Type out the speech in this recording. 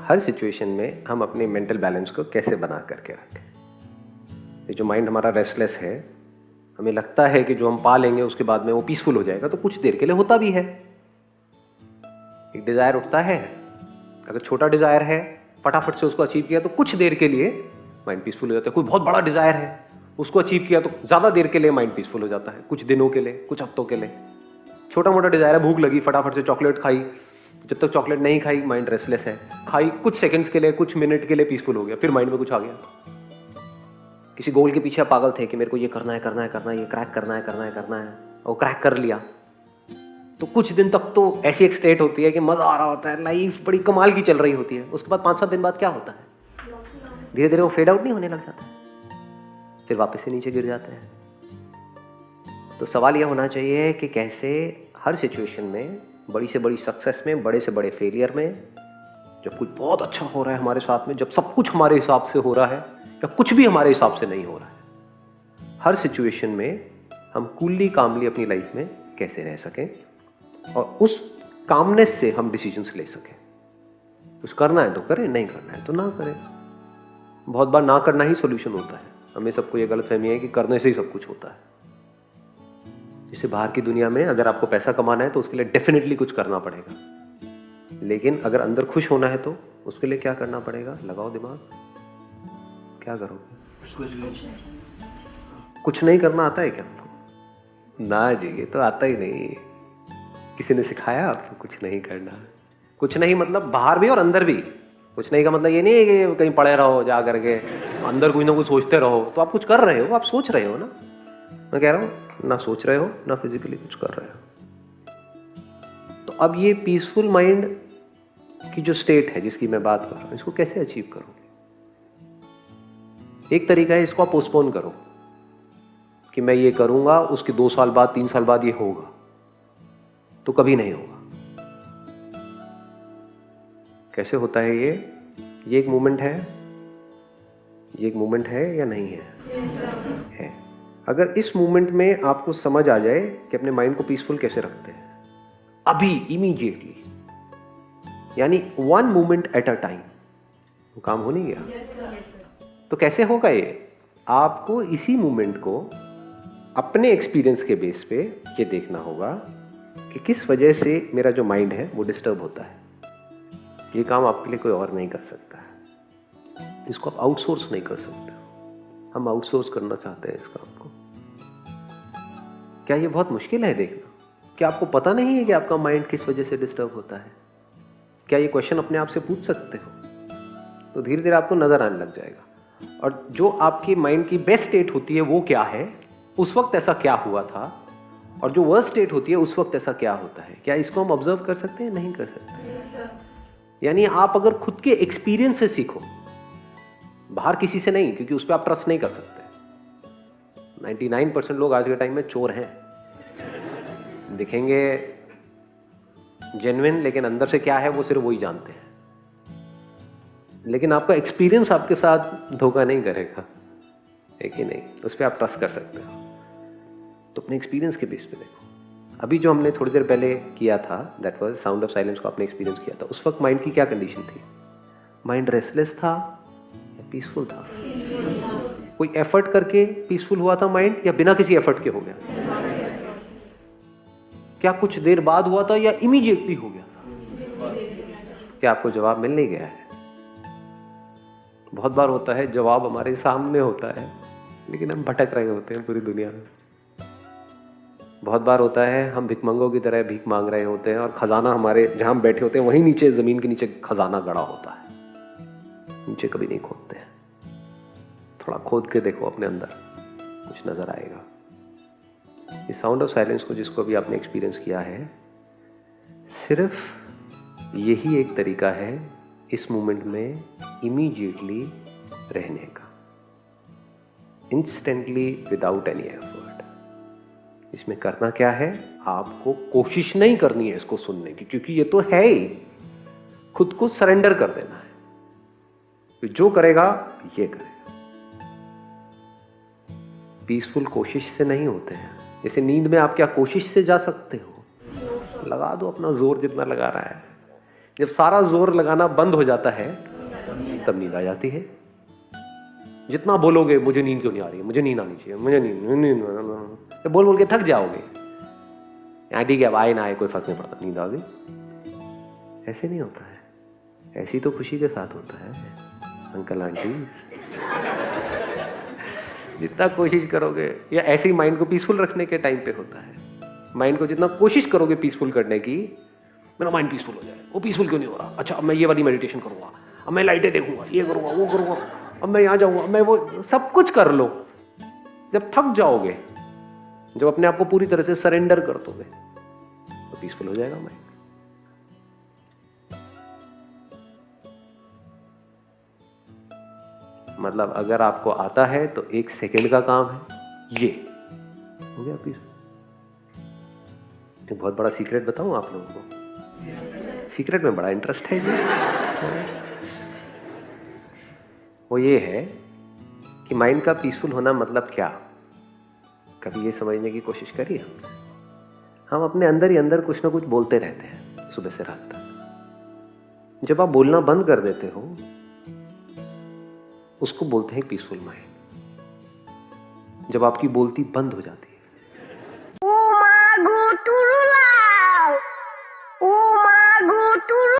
हर situation में हम अपने मेंटल बैलेंस को कैसे बना करके रखें। ये जो माइंड हमारा रेस्टलेस है, हमें लगता है कि जो हम पा लेंगे उसके बाद में वो पीसफुल हो जाएगा, तो कुछ देर के लिए होता भी है। एक डिजायर उठता है, अगर छोटा डिजायर है फटाफट से उसको अचीव किया तो कुछ देर के लिए माइंड पीसफुल हो जाता है। कोई बहुत बड़ा डिजायर है, उसको अचीव किया तो ज्यादा देर के लिए माइंड पीसफुल हो जाता है, कुछ दिनों के लिए, कुछ हफ्तों के लिए। छोटा मोटा डिजायर है, भूख लगी फटाफट से चॉकलेट खाई, जब तक चॉकलेट नहीं खाई माइंड रेस्टलेस है, खाई कुछ सेकंड्स के लिए, कुछ मिनट के लिए पीसफुल हो गया, फिर माइंड में कुछ आ गया। किसी गोल के पीछे पागल थे कि मेरे को ये करना है करना है करना है, ये क्रैक करना है करना है करना है, और क्रैक कर लिया तो कुछ दिन तक तो ऐसी एक स्टेट होती है कि मजा आ रहा होता है, लाइफ बड़ी कमाल की चल रही होती है। उसके बाद 5-7 दिन बाद क्या होता है, धीरे धीरे वो फेड आउट नहीं होने लग जाता है, फिर वापस से नीचे गिर जाते हैं। तो सवाल यह होना चाहिए कि कैसे हर सिचुएशन में, बड़ी से बड़ी सक्सेस में, बड़े से बड़े फेलियर में, जब कुछ बहुत अच्छा हो रहा है हमारे साथ में, जब सब कुछ हमारे हिसाब से हो रहा है या कुछ भी हमारे हिसाब से नहीं हो रहा है, हर सिचुएशन में हम कूलली कामली अपनी लाइफ में कैसे रह सकें और उस कामनेस से हम डिसीजंस ले सकें। कुछ करना है तो करें, नहीं करना है तो ना करें। बहुत बार ना करना ही सोल्यूशन होता है। हमें सबको ये गलतफहमी है कि करने से ही सब कुछ होता है। जैसे बाहर की दुनिया में अगर आपको पैसा कमाना है तो उसके लिए डेफिनेटली कुछ करना पड़ेगा, लेकिन अगर अंदर खुश होना है तो उसके लिए क्या करना पड़ेगा? लगाओ दिमाग, क्या करोगे? कुछ नहीं करना आता है क्या आपको? ना जी, ये तो आता ही नहीं। किसी ने सिखाया आपको कुछ नहीं करना? कुछ नहीं मतलब बाहर भी और अंदर भी। कुछ नहीं का मतलब ये नहीं है कि कहीं पड़े रहो जा करके, अंदर कुछ ना कुछ सोचते रहो। तो आप कुछ कर रहे हो, आप सोच रहे हो ना। मैं कह रहा हूं ना सोच रहे हो ना फिजिकली कुछ कर रहे हो। तो अब ये पीसफुल माइंड की जो स्टेट है जिसकी मैं बात कर रहा हूं, इसको कैसे अचीव करोगे? एक तरीका है, इसको आप पोस्टपोन करो कि मैं ये करूंगा, उसके 2 साल बाद 3 साल बाद ये होगा, तो कभी नहीं होगा। कैसे होता है ये एक मूवमेंट है, ये एक मूवमेंट है या नहीं है? है। अगर इस मूवमेंट में आपको समझ आ जाए कि अपने माइंड को पीसफुल कैसे रखते हैं अभी इमीडिएटली, यानी 1 मूवमेंट एट अ टाइम, वो काम हो नहीं गया। तो कैसे होगा ये? आपको इसी मूवमेंट को अपने एक्सपीरियंस के बेस पे ये देखना होगा कि किस वजह से मेरा जो माइंड है वो डिस्टर्ब होता है। ये काम आपके लिए कोई और नहीं कर सकता है, इसको आप आउटसोर्स नहीं कर सकते। हम आउटसोर्स करना चाहते हैं इस काम को। क्या ये बहुत मुश्किल है देखना? क्या आपको पता नहीं है कि आपका माइंड किस वजह से डिस्टर्ब होता है? क्या ये क्वेश्चन अपने आप से पूछ सकते हो? तो धीरे धीरे आपको नजर आने लग जाएगा। और जो आपकी माइंड की बेस्ट स्टेट होती है वो क्या है, उस वक्त ऐसा क्या हुआ था, और जो वर्स्ट स्टेट होती है उस वक्त ऐसा क्या होता है, क्या इसको हम ऑब्जर्व कर सकते हैं? नहीं कर सकते। यानी आप अगर खुद के एक्सपीरियंस से सीखो, बाहर किसी से नहीं, क्योंकि उस पर आप ट्रस्ट नहीं कर सकते। 99% लोग आज के टाइम में चोर हैं, दिखेंगे जेन्युइन, लेकिन अंदर से क्या है वो सिर्फ वही जानते हैं। लेकिन आपका एक्सपीरियंस आपके साथ धोखा नहीं करेगा, है कि नहीं? उस पर आप ट्रस्ट कर सकते हो। तो अपने एक्सपीरियंस के बेस पे देखो। अभी जो हमने थोड़ी देर पहले किया था, that was sound of silence को आपने एक्सपीरियंस किया था, उस वक्त माइंड की क्या कंडीशन थी? माइंड रेस्टलेस था या पीसफुल था? कोई एफर्ट करके पीसफुल हुआ था माइंड, या बिना किसी एफर्ट के हो गया? क्या कुछ देर बाद हुआ था या इमीडिएटली हो गया था? क्या आपको जवाब मिल नहीं गया है? बहुत बार होता है जवाब हमारे सामने होता है, लेकिन हम भटक रहे होते हैं पूरी दुनिया में। बहुत बार होता है हम भिखमंगों की तरह भीख मांग रहे होते हैं, और खजाना हमारे जहां हम बैठे होते हैं वहीं नीचे, जमीन के नीचे खजाना गड़ा होता है। नीचे कभी नहीं खोदते हैं। थोड़ा खोद के देखो अपने अंदर, कुछ नजर आएगा। इस साउंड ऑफ साइलेंस को जिसको भी आपने एक्सपीरियंस किया है, सिर्फ यही एक तरीका है इस मोमेंट में इमीडिएटली रहने का, इंस्टेंटली, विदाउट एनी एफर्ट। इसमें करना क्या है? आपको कोशिश नहीं करनी है इसको सुनने की, क्योंकि ये तो है ही। खुद को सरेंडर कर देना है, जो करेगा ये करेगा। पीसफुल कोशिश से नहीं होते हैं। जैसे नींद में आप क्या कोशिश से जा सकते हो? लगा दो अपना जोर जितना लगा रहा है। जब सारा जोर लगाना बंद हो जाता है तब नींद आ जाती है। जितना बोलोगे मुझे नींद क्यों नहीं आ रही है, मुझे नींद आनी चाहिए, मुझे नींद तो बोल बोल के थक जाओगे। ठीक है, अब आए ना आए कोई फर्क नहीं पड़ता, नींद आ गई। ऐसे नहीं होता है, ऐसी तो खुशी के साथ होता है अंकल आंटी। जितना कोशिश करोगे, या ऐसे ही माइंड को पीसफुल रखने के टाइम पे होता है, माइंड को जितना कोशिश करोगे पीसफुल करने की, मेरा माइंड पीसफुल हो जाए, वो पीसफुल क्यों नहीं हो रहा, अच्छा अब मैं ये वाली मेडिटेशन करूंगा, अब मैं लाइटें देखूंगा, ये करूंगा, वो करूंगा, अब मैं यहाँ जाऊंगा, मैं वो सब कुछ कर लो। जब थक जाओगे, जब अपने आप को पूरी तरह से सरेंडर कर दोगे, तो पीसफुल हो जाएगा माइंड। मतलब अगर आपको आता है तो 1 सेकेंड का काम है, ये हो गया पीसफुल। एक बहुत बड़ा सीक्रेट बताऊं आप लोगों को, सीक्रेट में बड़ा इंटरेस्ट है जी। वो ये है कि माइंड का पीसफुल होना मतलब क्या। कभी ये समझने की कोशिश करिए, हम अपने अंदर ही अंदर कुछ ना कुछ बोलते रहते हैं सुबह से रात तक। जब आप बोलना बंद कर देते हो, उसको बोलते हैं पीसफुल माइंड। जब आपकी बोलती बंद हो जाती है,